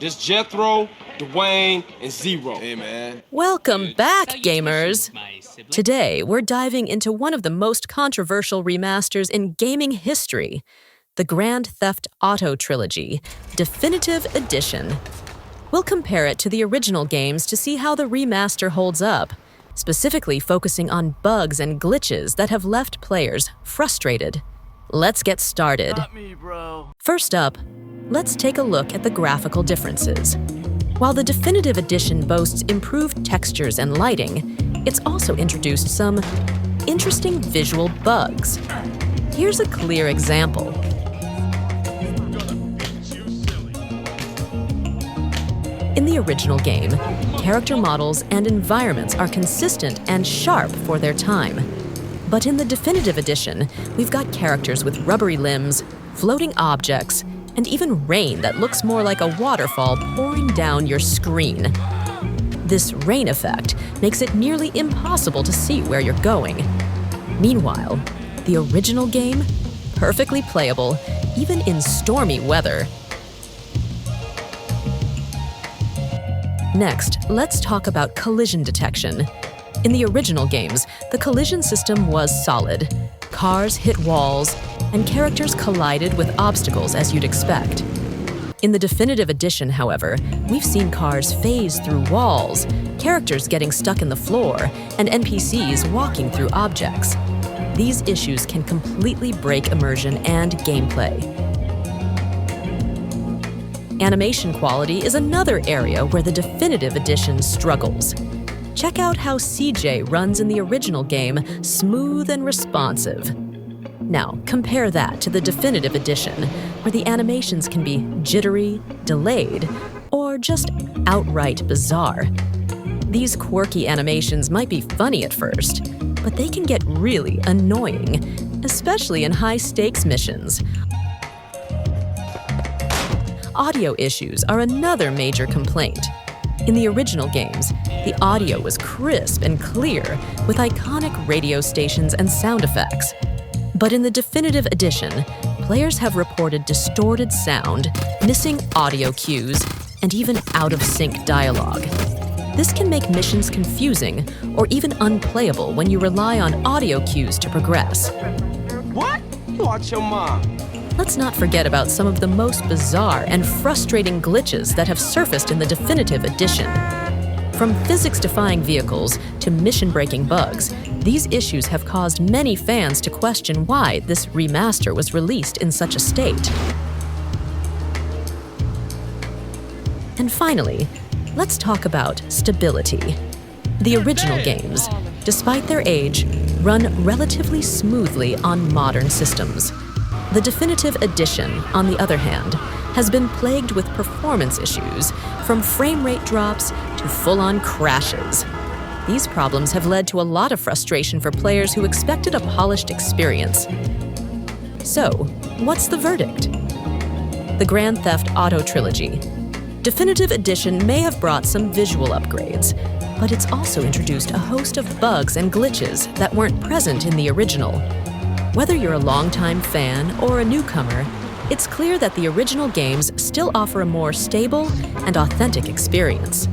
This Jethro, Dwayne, and Zero. Hey, man. Welcome back, gamers! Today, we're diving into one of the most controversial remasters in gaming history, the Grand Theft Auto Trilogy, Definitive Edition. We'll compare it to the original games to see how the remaster holds up, specifically focusing on bugs and glitches that have left players frustrated. Let's get started. Not me, bro. First up, let's take a look at the graphical differences. While the Definitive Edition boasts improved textures and lighting, it's also introduced some interesting visual bugs. Here's a clear example. In the original game, character models and environments are consistent and sharp for their time. But in the Definitive Edition, we've got characters with rubbery limbs, floating objects, and even rain that looks more like a waterfall pouring down your screen. This rain effect makes it nearly impossible to see where you're going. Meanwhile, the original game, perfectly playable, even in stormy weather. Next, let's talk about collision detection. In the original games, the collision system was solid. Cars hit walls, and characters collided with obstacles as you'd expect. In the Definitive Edition, however, we've seen cars phase through walls, characters getting stuck in the floor, and NPCs walking through objects. These issues can completely break immersion and gameplay. Animation quality is another area where the Definitive Edition struggles. Check out how CJ runs in the original game, smooth and responsive. Now, compare that to the Definitive Edition, where the animations can be jittery, delayed, or just outright bizarre. These quirky animations might be funny at first, but they can get really annoying, especially in high-stakes missions. Audio issues are another major complaint. In the original games, the audio was crisp and clear, with iconic radio stations and sound effects. But in the Definitive Edition, players have reported distorted sound, missing audio cues, and even out-of-sync dialogue. This can make missions confusing or even unplayable when you rely on audio cues to progress. What? You watch your mom. Let's not forget about some of the most bizarre and frustrating glitches that have surfaced in the Definitive Edition. From physics-defying vehicles to mission-breaking bugs, these issues have caused many fans to question why this remaster was released in such a state. And finally, let's talk about stability. The original games, despite their age, run relatively smoothly on modern systems. The Definitive Edition, on the other hand, has been plagued with performance issues, from frame rate drops to full-on crashes. These problems have led to a lot of frustration for players who expected a polished experience. So, what's the verdict? The Grand Theft Auto Trilogy. Definitive Edition may have brought some visual upgrades, but it's also introduced a host of bugs and glitches that weren't present in the original. Whether you're a longtime fan or a newcomer, it's clear that the original games still offer a more stable and authentic experience.